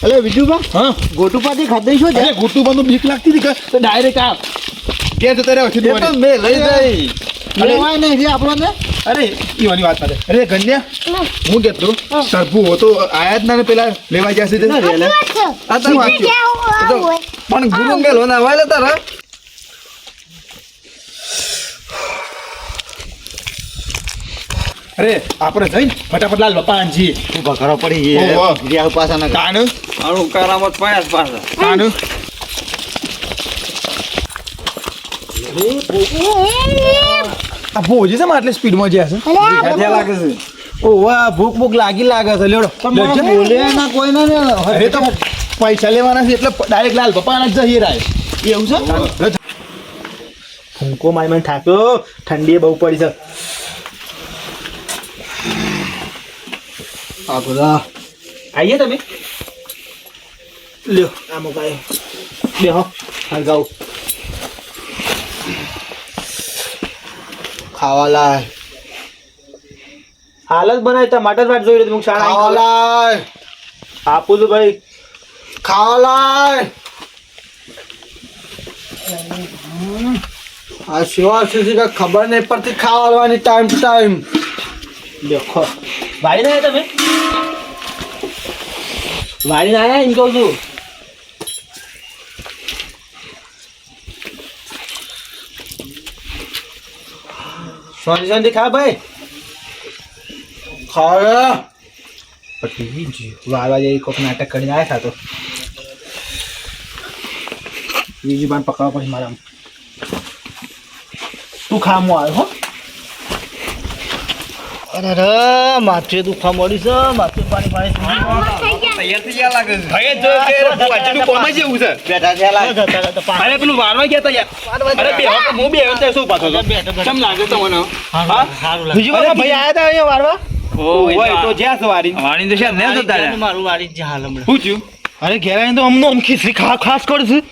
અલે વિજુબા હા ગોટુપાથી ખાધી છો અરે ગુટુબા નું બીક લાગતી હતી તો ડાયરેક્ટ આ કે જતો રહ્યો છે તો મે લઈ જઈ લેવાય નહીં રે આપણને અરે ઈવાની વાત કરે અરે ગન્યા હું કેતો સરભુ હો તો આયા જ ના પેલા લેવા જશે તે આ તો પણ ગુરુ મેલો ના વાલે તારા અરે આપણે જઈને ફટાફટ લાલ બાપા આંજી ઉભા કરો પડી ઓહો. ગયા પાછા ના કાન આનું કરામત પાયા પાછા કાન આ ભોજી છે આટલી સ્પીડમાં જ્યાં છે ક્યાં લાગે છે ઓ વાહ ભૂખ ભૂખ લાગે છે લેડો પણ મને બોલે ના કોઈ ના ને અરે તો પૈસા લેવાના છે એટલે ડાયરેક્ટ લાલ બાપા જ જઈ રાય એવું છે ફૂંકો માય થાક્યો ઠંડી બહુ પડી છે આ બધા આઈએ તમે લ્યો આ મોબાઈલ બેહો હાલ જાઓ ખાવા લાય હાલ જ બનાવી ટમાટર વાટ જોઈ રહ્યો શાળા ખાવા લાય આપું છું ભાઈ ખાવા લાય આ સેવા છે કે ખબર નહીં પડતી ખાવા લાવવાની ટાઈમ ટુ ટાઈમ દેખો વાળી ના તમે વાળી ના આયા એમ કહું છું શાંતિ શાંતિ ખા ભાઈ ખાવા પટી જી વાળવા જઈ કોક નાટક કરીને આવ્યા હતા તો બીજી બાન પકડવા પછી મારા તું ખામો આવ્યો હો અરે માથે દુખવા મળી છે માથે પાણી તૈયાર થઈ ગયા લાગે છે ભાઈ જો કે વાચનું કોમ જ એવું છે બેઠા છે અરે પેલું વારવા ગયા તા યાર અરે બે હું બે હવે શું પાછો કેમ લાગે તમને હા બીજું ભાઈ આયા હતા અહીંયા વારવા ઓય તો જ્યાં સવારી વાણી તો છે ને જતા રહ્યા મારું વાળી જ હાલ હમણાં શું થયું અરે ઘેરા તો અમને આમ ખીચડી ખાસ કરશું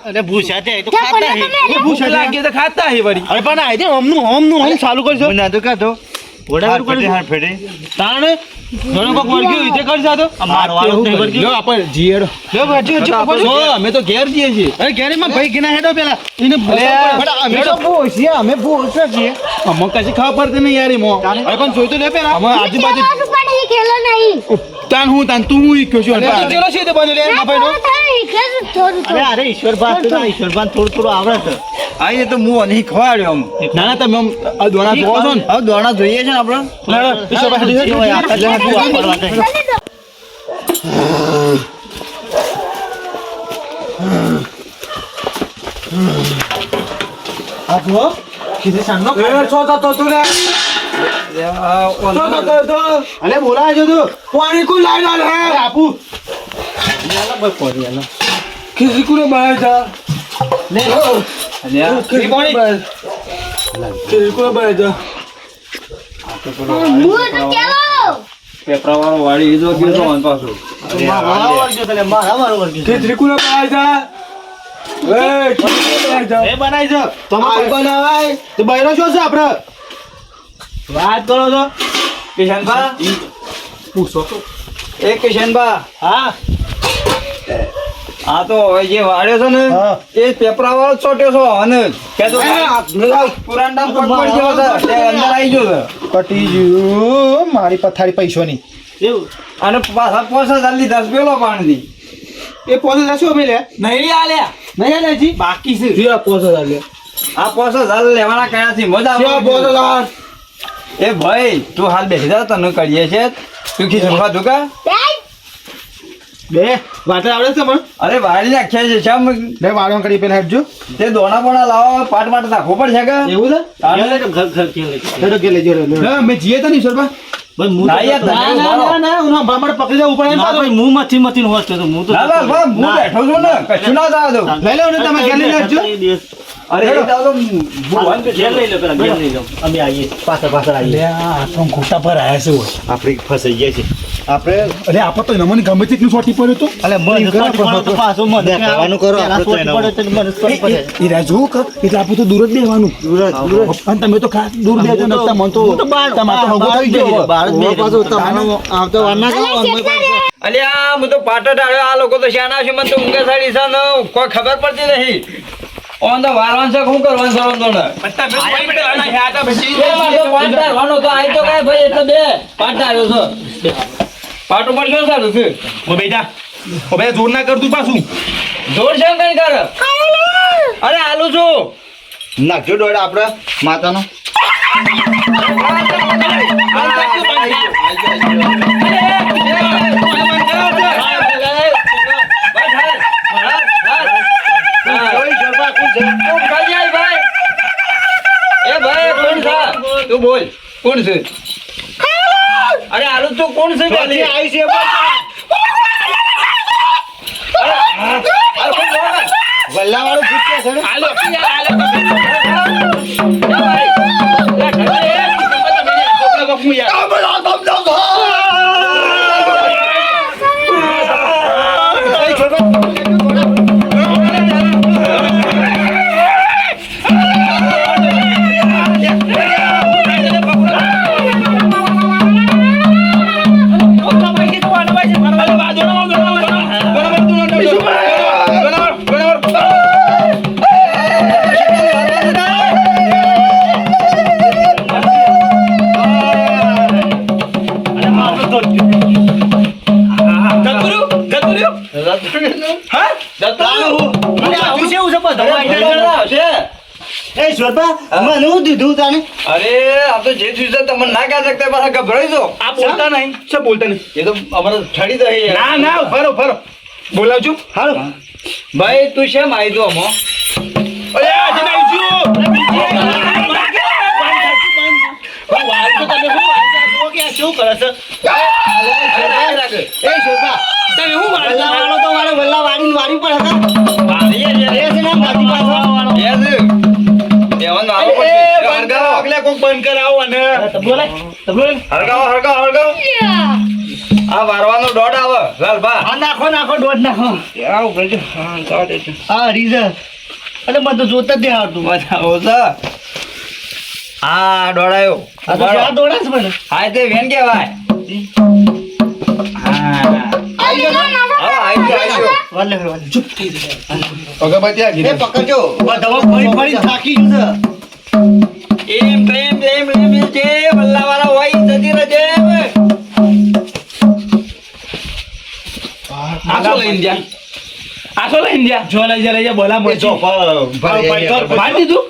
અરે ભૂસા તે તો ખાતા હે ભૂખ લાગી તો ખાતા હે વળી અરે પણ આઈ દે અમનું ચાલુ કરજો ના તો કાઢો ઘોડા ફેટે હાર ફેટે તાણ ઘણો કોક વર્ગ્યો ઈતે કરી જાતો મારો વાળો નહીં વર્ગ્યો. લો આપણે જીએડો લો ભાજી જો અમે તો ઘેર જઈએ છીએ અરે ઘેર માં ભાઈ ગિના હેડો પેલા એને અમે તો ભૂસી અમે ભૂસ છીએ અમને કશી ખબર પડતી નહીં યાર મો અરે પણ જોઈ તો લે પેલા અમે આજુબાજુ તાન હું તાન તું હું ઈક્યો છું ચલો છે તે બને લે ના ભાઈ અરે ઈશ્વર ભાન થોડું આવડે છે આઈએ તો હું નહીં ખવાડ્યો આમ ના ના તમે આમ આ દોણા જોવો છો ને હવે દોણા જોઈએ છે ને આપણે આ જો કીધે સાંગનો છો તો તું લે અલે બોલાય જો તું પાણી કો લાઈ લાલ હે અરે આપુ ખીસી કુને બાય જા લે અલ્યા ખીસી કોણી ખીસી કુને બાય જા પેપરાવાળો વાળી ઈજો ગયો તો આન પાછો ખીસી કુને બાય જા એ એ બનાઈ જો તમારે બનાવાય તો બૈરો શું છે આપણે વાત કરો છો કિશનભા પૂછો તો એ કિશનભા હા આ તો હવે જે વાળ્યો છે ને હા. એ પેપરાવાળો જ ચોટ્યો છો અને કે તો પુરાંડા પગ પડી ગયો છે તે અંદર આવી ગયો છે કટી ગયું મારી પથારી પૈસોની એવું અને પાછા પોસા જલ્દી 10 પેલો પાણી એ પોસે જશો અમે લે નહીં આલ્યા નહીં આલે હજી બાકી છે જીવા પોસો લે આ પોસા જલ લેવાના કયા છે મજા જીવા પોસો લાલ એ ભાઈ તું હાલ બેસી જા તને કરીએ છે તું ખીચડવા દુકા બે વાટર આવડે છે મને અરે વાળી નાખ્યા છે શમ બે વાળવા કરી પેલા હેડજો તે દોણા બોણા લાવવા પાટ માટે નાખવો પડશે કે એવું છે તારે ઘર કે લે હેડો કે લેજો ના મેં જીએ તો નહીં સરબા બસ હું ના યાર, ના ના ના ના ઉના બામણ પકડી જાવ ઉપર એમ ના ભાઈ હું મથી હોત તો હું તો ના ના ભાઈ, હું બેઠો છું ને કશું ના થવા દઉં લઈ લો ને તમે ઘેર લઈ લેજો અરે એ તો ભગવાન કે ઘેર લઈ લો પેલા ઘેર લઈ લો અમે આવીએ પાછળ આવીએ લે આ તો ખોટા પર આયા છે આપણે ફસાઈ ગયા છે આપણે અરે આપણે તો મને ગમે તેટલું સોટી પડ્યો તો કહેવાનું કરો આપણે તો એના એ રાજુ એટલે આપણે તો દૂર જ બેહવાનું અને તમે તો ખાસ દૂર બેહજો ને તમને તો તમારે તો હગો થઈ ગયો આવતો વાર ના અલ્યા હું તો પાટો ડાળ્યો આ લોકો તો શાના છે મને તો ઊંઘે સાડી છે ને કોઈ ખબર પડતી નહીં ઓન તો વારવાન છે શું કરવાનું સરવાનું તો પાટ ડાળવાનો તો આય તો કાંઈ ભાઈ એટલે બે પાટ ડાળ્યો છે પાટો પર શું સારું છે બેટા જોર ના કરતું પાછું જોર છે કઈ કર અરે આલુ છું નાખજો દોડ આપણે માતાનો તું બોલ કોણ છે અરે આલુ તું કોણ છે વલ્લા વાળું પૂછ્યા છે ને મને હું દીધું તાને અરે આ તો જે થયું છે તમને ના કહી શકતા પાછા ગભરાઈ દો આ બોલતા નહીં શું બોલતા નહીં એ તો અમારે ઠડી દઈ ના ના ફરો બોલાવજો હાલો ભાઈ તું શેમ આવી દો અમો અરે આજે શું કરે છે એ શોભા તમે હું વલ્લા વાળો તો વાળો વલ્લા વાળી વાળી પર હતા એ છે ને ગાડી પાછો હરગાવો આ વારવાનો દોડ આવે લાલભા નાખો દોઢ નાખો હા રીઝર અરે મને તો જોતા જ નહીં આવતું હા દોડાયો દોડા છે મને હા તે વેન કેવાય એ પકડજો દવા ફરી થાકી ગયું એમ જે વલ્લાવાળા હોય જતી રહેજે આસો લઈને જા જો લઈ જા બોલા મોય જો ભાઈ દીધું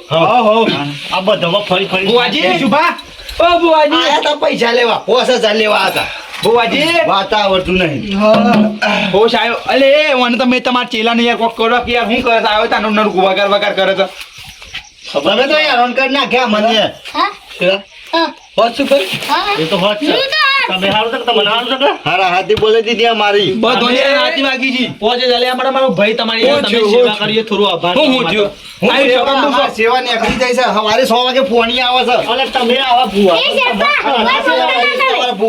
આ બધા ફરી બુવાજી શુભા ઓ બુવાજી આયા તા પૈસા લેવા 5000 લેવા હતા બુવાજી વાત આવડતું નહીં હોશ આવ્યો અલે મને તમે તમારા ચેલાને યાર કોક કરો કે યાર હું કરે આવ્યો તાનો નર વગાર કરે તો તમે તો યાર ઓન કરી નાખ્યા મને હોત શું કરી એ તો હોત છે તમે હારું તો તમને હારું છે હારા હાથી બોલે દીધી મારી બધો હાથી વાગી જી પોજે ચાલે અમારા મારો ભાઈ તમારી તમે સેવા કરીએ થોડું આભાર હું થયું સેવા ને અખરી જાય છે સવારે 100 વાગે ફોની આવે છે અને તમે આવા ભૂવા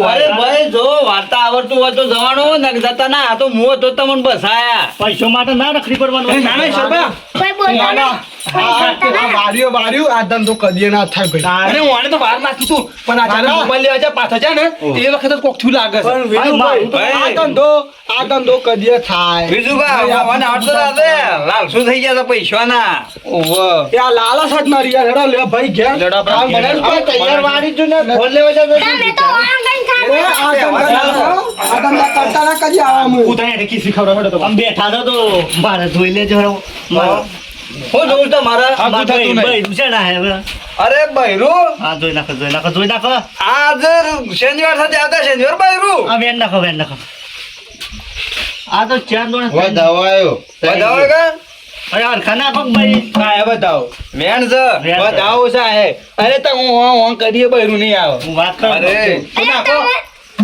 અરે ભાઈ જો વાર્તા આવડતું હોય તો જવાનું ને જતા ના આ તો મું તો તમને બસાયા પૈસો માટે ના રખડી પડવાનું ના ના શોભા વાર્યું આ ધંધો કદી ના થાય ભાઈ અરે હું આને તો બહાર નાખી છું પણ આ જાણે મોબાઈલ લેવા જાય પાછા જાય ને એ વખત જ કોક થયું લાગે છે આ ધંધો કદી થાય બીજું મને અડધો લાલ શું થઈ ગયા પૈસાના આ લાલા સાથ મારી યાર હેડો લે ભાઈ ઘેર તૈયાર વાળી જો ને ફોન લેવા જતો આ ધંધા કરતા ના કદી આવા ઉતારે કી શીખવડા તો આમ બેઠા છો તો મારે જોઈ લેજો હું જોઉં તો મારા અરે બૈરું હા જોઈ નાખો આજ શનિવાર સાથે આવતા શનિવાર બૈરું આ વેન નાખો આ તો ચાર દોણા વધાવાયો કા અરે હરખા નાખો ભાઈ હા બતાવો મેન છે બતાવો છે અરે તો હું કરીએ બૈરું નહીં આવે હું વાત કરું અરે નાખો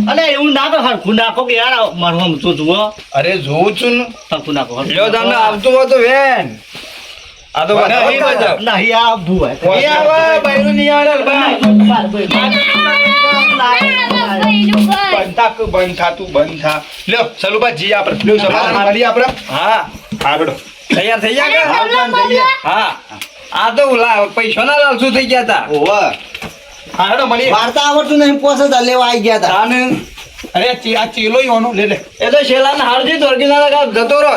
અલે એવું નાખો હરખું નાખો કે યાર મારું આમ તો જુઓ અરે જોઉં છું ને હરખું નાખો લ્યો તમને આવતું હોય તો વેન આ તો નહીં બજાવ નહીં આ ભૂવા નહીં આવે બૈરું નહીં આવે ભાઈ બનતા નાક બંધ થાતું બંધ થા લ્યો સલુબા જી આપણે લ્યો સલુબા મળીએ આપણે હા હા બેડો તૈયાર થઈ ગયા હા, કે? પણ જઈએ. હા આ તો પૈસાના લાલસુ થઈ ગયા હતા ઓવે. હા હેડો મળીએ વાર્તા આવડતું નહીં પોસે જ લેવા આવી ગયા હતા તાને અરે આ ચેલો ઈ ઓનો લે લે એ તો શેલાને હારજી ધોરકી ના જતો રહો